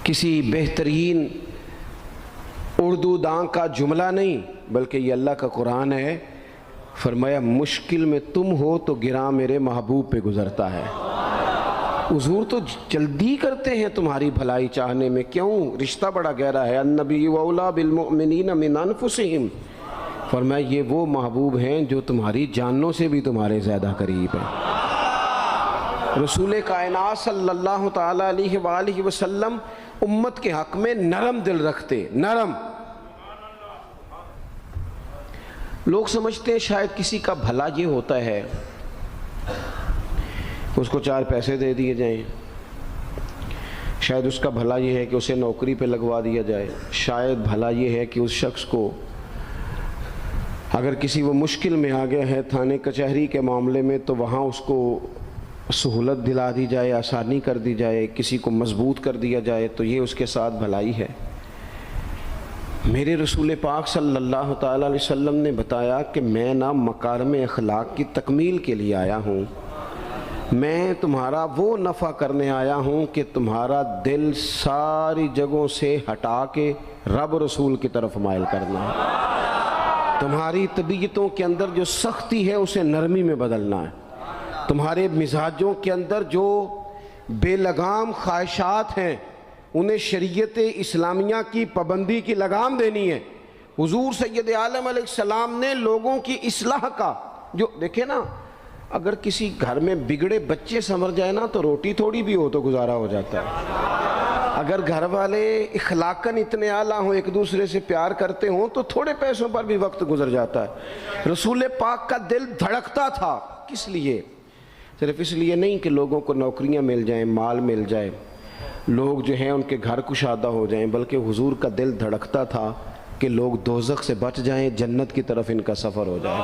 کسی بہترین اردو داں کا جملہ نہیں بلکہ یہ اللہ کا قرآن ہے۔ فرمایا مشکل میں تم ہو تو گراں میرے محبوب پہ گزرتا ہے۔ حضور تو جلدی کرتے ہیں تمہاری بھلائی چاہنے میں، کیوں؟ رشتہ بڑا گہرا ہے۔ النبی اولیٰ بالمؤمنین من انفسہم، فرمایا یہ وہ محبوب ہیں جو تمہاری جانوں سے بھی تمہارے زیادہ قریب ہیں۔ رسول کائنات صلی اللہ تعالیٰ علیہ وآلہ وسلم امت کے حق میں نرم دل رکھتے، نرم۔ لوگ سمجھتے ہیں شاید کسی کا بھلا یہ ہوتا ہے اس کو 4 پیسے دے دیے جائیں، شاید اس کا بھلا یہ ہے کہ اسے نوکری پہ لگوا دیا جائے، شاید بھلا یہ ہے کہ اس شخص کو اگر کسی وہ مشکل میں آ گیا ہے تھانے کچہری کے معاملے میں تو وہاں اس کو سہولت دلا دی جائے، آسانی کر دی جائے، کسی کو مضبوط کر دیا جائے، تو یہ اس کے ساتھ بھلائی ہے۔ میرے رسول پاک صلی اللہ تعالیٰ علیہ وسلم نے بتایا کہ میں نہ مکارم اخلاق کی تکمیل کے لیے آیا ہوں، میں تمہارا وہ نفع کرنے آیا ہوں کہ تمہارا دل ساری جگہوں سے ہٹا کے رب رسول کی طرف مائل کرنا ہے، تمہاری طبیعتوں کے اندر جو سختی ہے اسے نرمی میں بدلنا ہے، تمہارے مزاجوں کے اندر جو بے لگام خواہشات ہیں انہیں شریعت اسلامیہ کی پابندی کی لگام دینی ہے۔ حضور سید عالم علیہ السلام نے لوگوں کی اصلاح کا جو دیکھیں نا، اگر کسی گھر میں بگڑے بچے سنور جائے نا تو روٹی تھوڑی بھی ہو تو گزارا ہو جاتا ہے۔ اگر گھر والے اخلاقاً اتنے اعلیٰ ہوں، ایک دوسرے سے پیار کرتے ہوں تو تھوڑے پیسوں پر بھی وقت گزر جاتا ہے۔ رسول پاک کا دل دھڑکتا تھا، کس لیے؟ صرف اس لیے نہیں کہ لوگوں کو نوکریاں مل جائیں، مال مل جائے، لوگ جو ہیں ان کے گھر کشادہ ہو جائیں، بلکہ حضور کا دل دھڑکتا تھا کہ لوگ دوزخ سے بچ جائیں، جنت کی طرف ان کا سفر ہو جائے،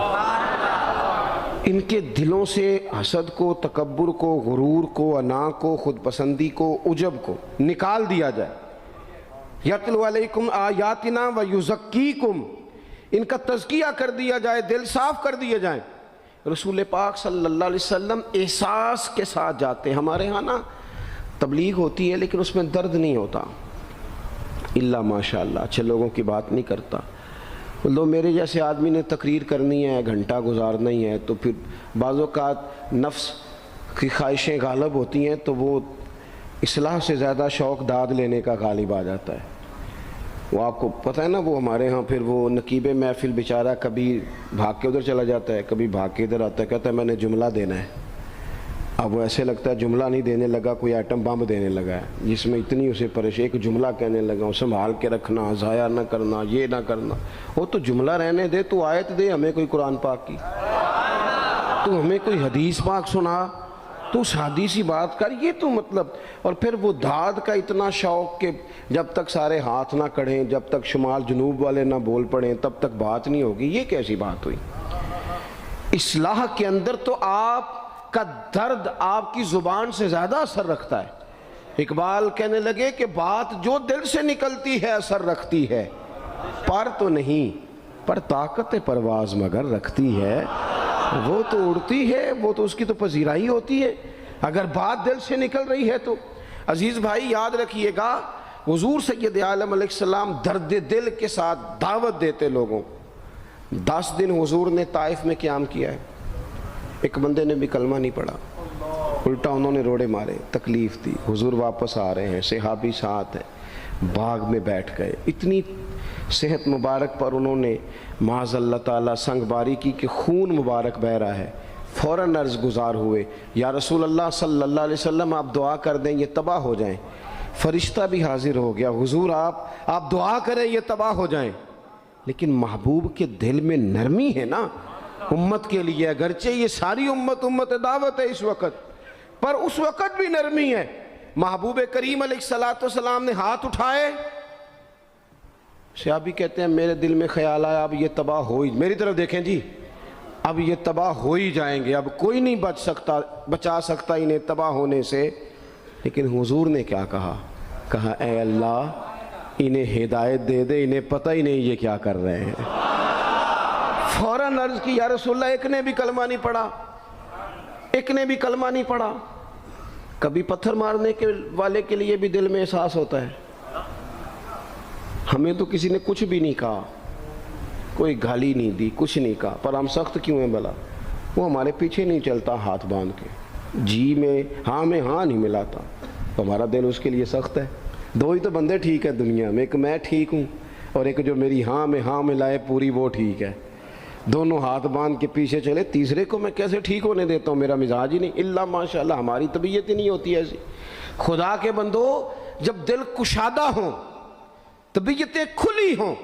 ان کے دلوں سے حسد کو، تکبر کو، غرور کو، انا کو، خود پسندی کو، عجب کو نکال دیا جائے۔ یتلو علیکم آیاتنا ویزکیکم، ان کا تزکیہ کر دیا جائے، دل صاف کر دیے جائیں۔ رسول پاک صلی اللہ علیہ وسلم احساس کے ساتھ جاتے ہیں۔ ہمارے ہاں نا تبلیغ ہوتی ہے لیکن اس میں درد نہیں ہوتا، الا ماشاء اللہ، اچھے لوگوں کی بات نہیں کرتا۔ لو میرے جیسے آدمی نے تقریر کرنی ہے، گھنٹہ گزارنا ہی ہے، تو پھر بعض اوقات نفس کی خواہشیں غالب ہوتی ہیں تو وہ اصلاح سے زیادہ شوق داد لینے کا غالب آ جاتا ہے۔ وہ آپ کو پتہ ہے نا، وہ ہمارے ہاں پھر وہ نقیب محفل بیچارہ کبھی بھاگ کے ادھر چلا جاتا ہے، کبھی بھاگ کے ادھر آتا ہے، کہتا ہے میں نے جملہ دینا ہے۔ اب وہ ایسے لگتا ہے جملہ نہیں دینے لگا، کوئی ایٹم بم دینے لگا ہے، جس میں اتنی اسے پریشانی، ایک جملہ کہنے لگا ہوں، سنبھال کے رکھنا، ضائع نہ کرنا، یہ نہ کرنا۔ وہ تو جملہ رہنے دے، تو آیت دے ہمیں کوئی قرآن پاک کی، تو ہمیں کوئی حدیث پاک سنا، تو سادی سی بات کر، یہ تو مطلب۔ اور پھر وہ داد کا اتنا شوق کہ جب تک سارے ہاتھ نہ کڑھیں، جب تک شمال جنوب والے نہ بول پڑیں تب تک بات نہیں ہوگی۔ یہ کیسی بات ہوئی؟ اصلاح کے اندر تو آپ کا درد آپ کی زبان سے زیادہ اثر رکھتا ہے۔ اقبال کہنے لگے کہ بات جو دل سے نکلتی ہے اثر رکھتی ہے، پر تو نہیں، پر طاقت پرواز مگر رکھتی ہے۔ وہ تو اڑتی ہے، وہ تو اس کی تو پذیرائی ہوتی ہے اگر بات دل سے نکل رہی ہے تو۔ عزیز بھائی یاد رکھیے گا، حضور سید عالم علیہ السلام درد دل کے ساتھ دعوت دیتے لوگوں۔ 10 دن حضور نے طائف میں قیام کیا ہے، ایک بندے نے بھی کلمہ نہیں پڑھا، الٹا انہوں نے روڑے مارے، تکلیف دی۔ حضور واپس آ رہے ہیں، صحابی ساتھ ہیں، باغ میں بیٹھ گئے، اتنی صحت مبارک پر انہوں نے معاذ اللہ تعالیٰ سنگ باری کی کہ خون مبارک بہہ رہا ہے۔ فوراً عرض گزار ہوئے، یا رسول اللہ صلی اللہ علیہ وسلم آپ دعا کر دیں یہ تباہ ہو جائیں۔ فرشتہ بھی حاضر ہو گیا، حضور آپ دعا کریں یہ تباہ ہو جائیں۔ لیکن محبوب کے دل میں نرمی ہے نا امت کے لیے، اگرچہ یہ ساری امت دعوت ہے اس وقت، پر اس وقت بھی نرمی ہے۔ محبوب کریم علیہ السلام نے ہاتھ اٹھائے، صحابی کہتے ہیں میرے دل میں خیال آیا اب یہ تباہ ہو ہی، میری طرف دیکھیں جی، اب یہ تباہ ہو ہی جائیں گے، اب کوئی نہیں بچا سکتا انہیں تباہ ہونے سے۔ لیکن حضور نے کیا کہا اے اللہ انہیں ہدایت دے دے، انہیں پتہ ہی نہیں یہ کیا کر رہے ہیں۔ فوراً عرض کی یا رسول اللہ ایک نے بھی کلمہ نہیں پڑھا، ایک نے بھی کلمہ نہیں پڑھا۔ کبھی پتھر مارنے کے والے کے لیے بھی دل میں احساس ہوتا ہے، ہمیں تو کسی نے کچھ بھی نہیں کہا، کوئی گالی نہیں دی، کچھ نہیں کہا، پر ہم سخت کیوں ہیں بھلا؟ وہ ہمارے پیچھے نہیں چلتا ہاتھ باندھ کے، جی میں ہاں نہیں ملاتا، تو ہمارا دل اس کے لیے سخت ہے۔ دو ہی تو بندے ٹھیک ہے دنیا میں، ایک میں ٹھیک ہوں اور ایک جو میری ہاں میں ہاں ملائے پوری وہ ٹھیک ہے۔ دونوں ہاتھ باندھ کے پیچھے چلے، تیسرے کو میں کیسے ٹھیک ہونے دیتا ہوں؟ میرا مزاج ہی نہیں، اللہ ماشاءاللہ ہماری طبیعت ہی نہیں ہوتی ایسی۔ خدا کے بندو، جب دل کشادہ ہوں، طبیعتیں کھلی ہوں،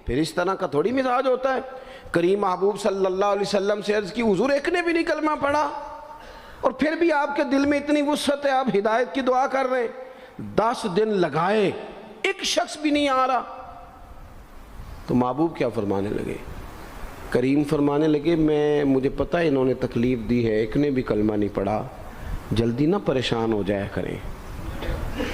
پھر اس طرح کا تھوڑی مزاج ہوتا ہے۔ کریم محبوب صلی اللہ علیہ وسلم سے عرض کی، حضور ایک نے بھی نہیں کلمہ پڑھا اور پھر بھی آپ کے دل میں اتنی وسعت ہے، آپ ہدایت کی دعا کر رہے ہیں، 10 دن لگائے ایک شخص بھی نہیں آ رہا۔ تو محبوب کیا فرمانے لگے؟ کریم فرمانے لگے، مجھے پتہ ہے انہوں نے تکلیف دی ہے، ایک نے بھی کلمہ نہیں پڑھا، جلدی نہ پریشان ہو جایا کریں۔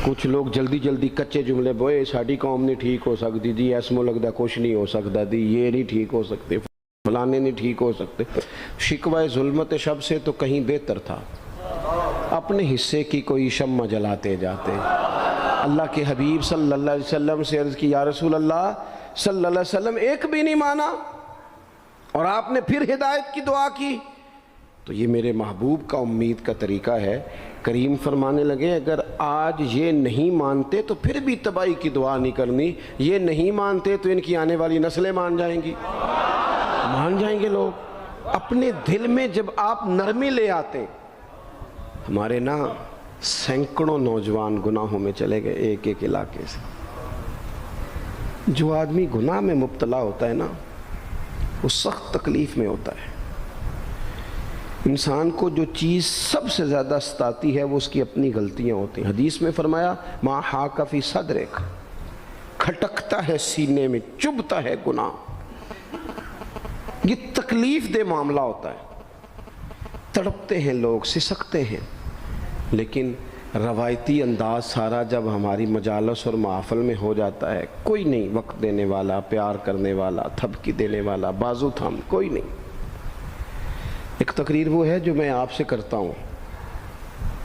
کچھ لوگ جلدی کچے جملے بوئے، ساڈی قوم نہیں ٹھیک ہو سکتی جی، ایسمو لگتا کچھ نہیں ہو سکتا دی، یہ نہیں ٹھیک ہو سکتے، فلانے نہیں ٹھیک ہو سکتے۔ شکوہ ظلمت شب سے تو کہیں بہتر تھا، اپنے حصے کی کوئی شمع جلاتے جاتے۔ اللہ کے حبیب صلی اللہ علیہ وسلم سے عرض کی، یا رسول اللہ صلی اللہ علیہ وسلم ایک بھی نہیں مانا اور آپ نے پھر ہدایت کی دعا کی۔ تو یہ میرے محبوب کا امید کا طریقہ ہے۔ کریم فرمانے لگے، اگر آج یہ نہیں مانتے تو پھر بھی تباہی کی دعا نہیں کرنی، یہ نہیں مانتے تو ان کی آنے والی نسلیں مان جائیں گی، مان جائیں گے لوگ۔ اپنے دل میں جب آپ نرمی لے آتے، ہمارے نا سینکڑوں نوجوان گناہوں میں چلے گئے ایک ایک علاقے سے۔ جو آدمی گناہ میں مبتلا ہوتا ہے نا، وہ سخت تکلیف میں ہوتا ہے۔ انسان کو جو چیز سب سے زیادہ ستاتی ہے وہ اس کی اپنی غلطیاں ہوتی ہیں۔ حدیث میں فرمایا، ما حاک فی صدرک، کھٹکتا ہے سینے میں، چبھتا ہے گناہ۔ یہ تکلیف دہ معاملہ ہوتا ہے، تڑپتے ہیں لوگ، سسکتے ہیں، لیکن روایتی انداز سارا جب ہماری مجالس اور محافل میں ہو جاتا ہے، کوئی نہیں وقت دینے والا، پیار کرنے والا، تھپکی دینے والا، بازو تھام، کوئی نہیں۔ ایک تقریر وہ ہے جو میں آپ سے کرتا ہوں،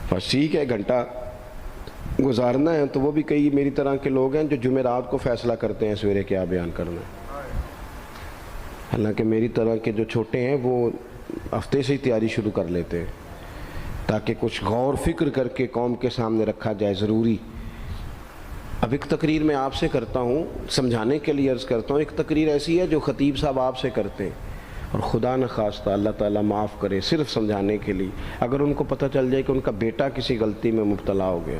بس ٹھیک ہے گھنٹہ گزارنا ہے، تو وہ بھی کئی میری طرح کے لوگ ہیں جو جمعرات کو فیصلہ کرتے ہیں سویرے کیا بیان کرنا ہے۔ حالانکہ میری طرح کے جو چھوٹے ہیں وہ ہفتے سے ہی تیاری شروع کر لیتے ہیں تاکہ کچھ غور فکر کر کے قوم کے سامنے رکھا جائے، ضروری۔ اب ایک تقریر میں آپ سے کرتا ہوں، سمجھانے کے لیے عرض کرتا ہوں۔ ایک تقریر ایسی ہے جو خطیب صاحب آپ سے کرتے ہیں، اور خدا نخواستہ اللہ تعالیٰ معاف کرے، صرف سمجھانے کے لیے، اگر ان کو پتہ چل جائے کہ ان کا بیٹا کسی غلطی میں مبتلا ہو گیا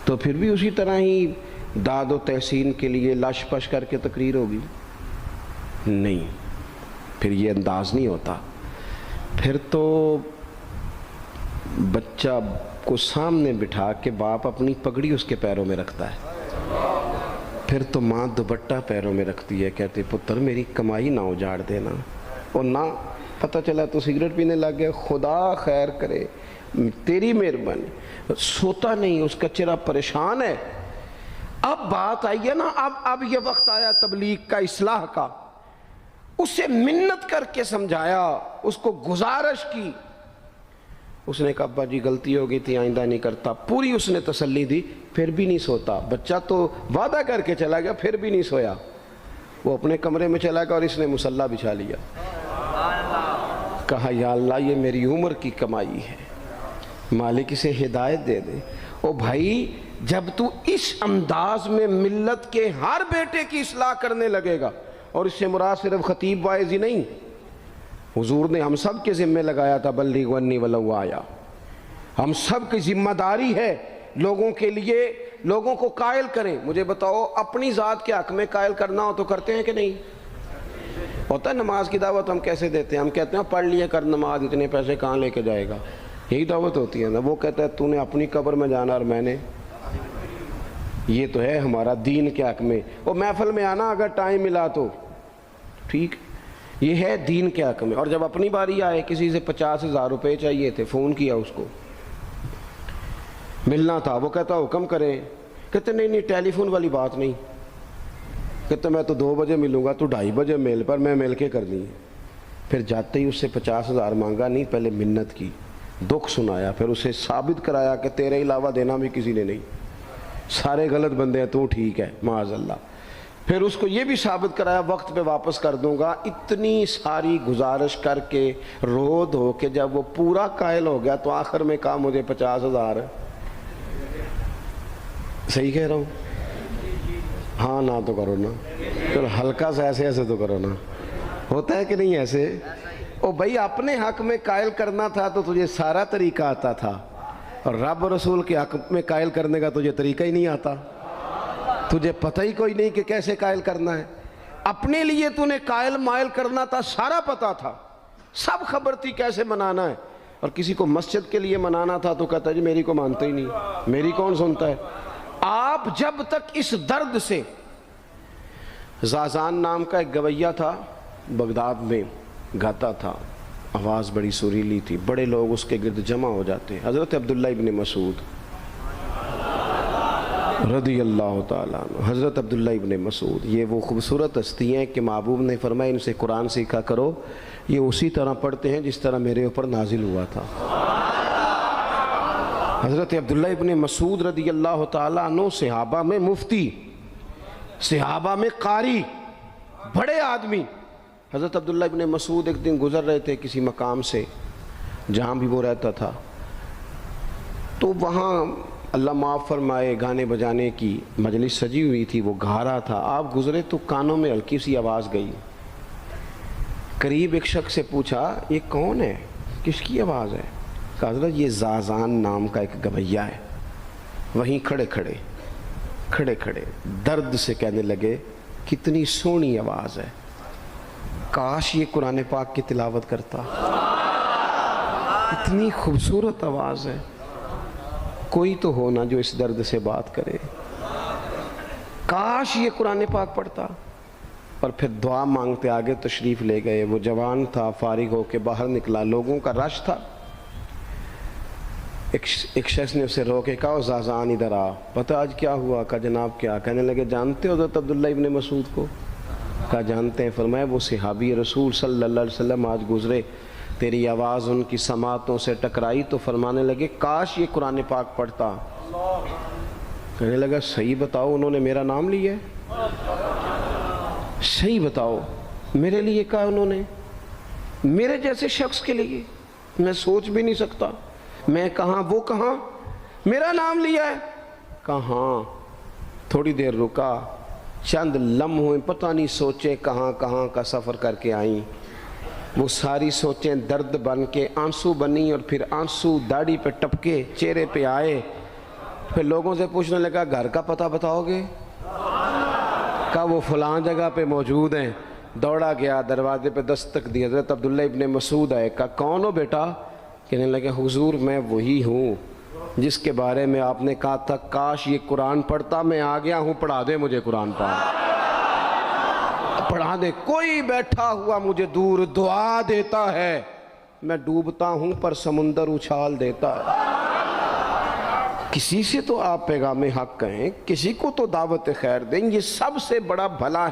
تو پھر بھی اسی طرح ہی داد و تحسین کے لیے لش پش کر کے تقریر ہوگی؟ نہیں، پھر یہ انداز نہیں ہوتا۔ پھر تو بچہ کو سامنے بٹھا کے باپ اپنی پگڑی اس کے پیروں میں رکھتا ہے، پھر تو ماں دوپٹہ پیروں میں رکھتی ہے، کہتے پتر میری کمائی نہ اجاڑ دینا، اور نہ پتہ چلا تو سگریٹ پینے لگ گیا، خدا خیر کرے، تیری مہربانی۔ سوتا نہیں، اس کا چہرہ پریشان ہے۔ اب بات آئی ہے نا، اب یہ وقت آیا تبلیغ کا، اصلاح کا۔ اسے منت کر کے سمجھایا، اس کو گزارش کی، اس نے کہا ابا جی غلطی ہو گئی تھی، آئندہ نہیں کرتا، پوری اس نے تسلی دی، پھر بھی نہیں سوتا۔ بچہ تو وعدہ کر کے چلا گیا، پھر بھی نہیں سویا، وہ اپنے کمرے میں چلا گیا اور اس نے مصلی بچھا لیا۔ کہا یا اللہ یہ میری عمر کی کمائی ہے، مالک اسے ہدایت دے دے۔ او بھائی، جب تو اس انداز میں ملت کے ہر بیٹے کی اصلاح کرنے لگے گا، اور اس سے مراد صرف خطیب واعظ ہی نہیں، حضور نے ہم سب کے ذمہ لگایا تھا بلغ عنی ولو آیا، ہم سب کی ذمہ داری ہے لوگوں کے لیے، لوگوں کو قائل کریں۔ مجھے بتاؤ، اپنی ذات کے حق میں قائل کرنا ہو تو کرتے ہیں کہ نہیں؟ ہوتا ہے نماز کی دعوت ہم کیسے دیتے ہیں؟ ہم کہتے ہیں پڑھ لیے کر نماز، اتنے پیسے کہاں لے کے جائے گا، یہی دعوت ہوتی ہے نا۔ وہ کہتا ہے تو نے اپنی قبر میں جانا اور میں نے، یہ تو ہے ہمارا دین کے حق میں۔ وہ محفل میں آنا اگر ٹائم ملا تو ٹھیک، یہ ہے دین کے حق میں۔ اور جب اپنی باری آئے، کسی سے 50,000 روپے چاہیے تھے، فون کیا اس کو، ملنا تھا، وہ کہتا حکم کریں، کہتے نہیں ٹیلی فون والی بات نہیں، کہتے میں تو 2 بجے ملوں گا، تو 2:30 بجے مل، پر میں مل کے کر دی۔ پھر جاتے ہی اس سے 50,000 مانگا نہیں، پہلے منت کی، دکھ سنایا، پھر اسے ثابت کرایا کہ تیرے علاوہ دینا بھی کسی نے نہیں، سارے غلط بندے ہیں، تو ٹھیک ہے معاذ اللہ۔ پھر اس کو یہ بھی ثابت کرایا وقت پہ واپس کر دوں گا۔ اتنی ساری گزارش کر کے رو دھو کے جب وہ پورا قائل ہو گیا تو آخر میں کہا مجھے 50,000 صحیح کہہ رہا ہوں؟ ہاں نہ تو کرو نا، چلو ہلکا سا ایسے ایسے تو کرو نا، ہوتا ہے کہ نہیں ایسے؟ او بھائی اپنے حق میں قائل کرنا تھا تو تجھے سارا طریقہ آتا تھا، اور رب رسول کے حق میں قائل کرنے کا تجھے طریقہ ہی نہیں آتا، تجھے پتہ ہی کوئی نہیں کہ کیسے قائل کرنا ہے۔ اپنے لیے تو نے قائل مائل کرنا تھا، سارا پتہ تھا، سب خبر تھی کیسے منانا ہے، اور کسی کو مسجد کے لیے منانا تھا تو کہتا جی میری کو مانتے ہی نہیں، میری کون سنتا ہے۔ آپ جب تک اس درد سے، زازان نام کا ایک گویہ تھا بغداد میں، گاتا تھا، آواز بڑی سریلی تھی، بڑے لوگ اس کے گرد جمع ہو جاتے، حضرت عبداللہ ابن مسعود رضی اللہ تعالیٰ عنہ، حضرت عبداللہ ابن مسعود، یہ وہ خوبصورت ہستی ہیں کہ محبوب نے فرمایا ان سے قرآن سیکھا کرو، یہ اسی طرح پڑھتے ہیں جس طرح میرے اوپر نازل ہوا تھا۔ حضرت عبداللہ ابن مسعود رضی اللہ تعالیٰ عنہ صحابہ میں مفتی، صحابہ میں قاری، بڑے آدمی۔ حضرت عبداللہ ابن مسعود ایک دن گزر رہے تھے کسی مقام سے جہاں بھی وہ رہتا تھا، تو وہاں اللہ معاف فرمائے گانے بجانے کی مجلس سجی ہوئی تھی، وہ گا رہا تھا، آپ گزرے تو کانوں میں ہلکی سی آواز گئی، قریب ایک شخص سے پوچھا یہ کون ہے، کس کی آواز ہے؟ کہا حضرت یہ زازان نام کا ایک گویہ ہے۔ وہیں کھڑے کھڑے درد سے کہنے لگے کتنی سونی آواز ہے، کاش یہ قرآن پاک کی تلاوت کرتا، اتنی خوبصورت آواز ہے، کوئی تو ہونا جو اس درد سے بات کرے، کاش یہ قرآن پاک پڑھتا۔ اور پھر دعا مانگتے آگے تشریف لے گئے۔ وہ جوان تھا، فارغ ہو کے باہر نکلا، لوگوں کا رش تھا، ایک شخص نے اسے روکے، کہا زازان ادھر آ، پتہ آج کیا ہوا؟ کہا جناب کیا؟ کہنے لگے جانتے ہو حضرت عبداللہ ابن مسعود کو؟ کہا جانتے ہیں۔ فرمایا وہ صحابی رسول صلی اللہ علیہ وسلم آج گزرے، تیری آواز ان کی سماعتوں سے ٹکرائی تو فرمانے لگے کاش یہ قرآن پاک پڑھتا۔ کہنے لگا صحیح بتاؤ انہوں نے میرا نام لیا ہے؟ صحیح بتاؤ میرے لیے کہا انہوں نے؟ میرے جیسے شخص کے لیے میں سوچ بھی نہیں سکتا، میں کہاں وہ کہاں، میرا نام لیا ہے؟ کہاں؟ تھوڑی دیر رکا، چند لمحوں پتہ نہیں سوچیں کہاں کہاں کا سفر کر کے آئیں، وہ ساری سوچیں درد بن کے آنسو بنی، اور پھر آنسو داڑھی پہ ٹپکے چہرے پہ آئے۔ پھر لوگوں سے پوچھنے لگا گھر کا پتہ بتاؤ گے؟ کہا وہ فلاں جگہ پہ موجود ہیں۔ دوڑا گیا، دروازے پہ دستک دی، حضرت عبداللہ ابن مسعود آئے، کہا کون ہو بیٹا؟ کہنے لگے حضور میں وہی ہوں جس کے بارے میں آپ نے کہا تھا کاش یہ قرآن پڑھتا، میں آ گیا ہوں، پڑھا دے مجھے قرآن پاک، پڑھا دے۔ کوئی بیٹھا ہوا مجھے دور دعا دیتا ہے، میں ڈوبتا ہوں پر سمندر اچھال دیتا ہے۔ کسی سے تو آپ پیغام حق کہیں، کسی کو تو دعوت خیر دیں، یہ سب سے بڑا بھلا ہے۔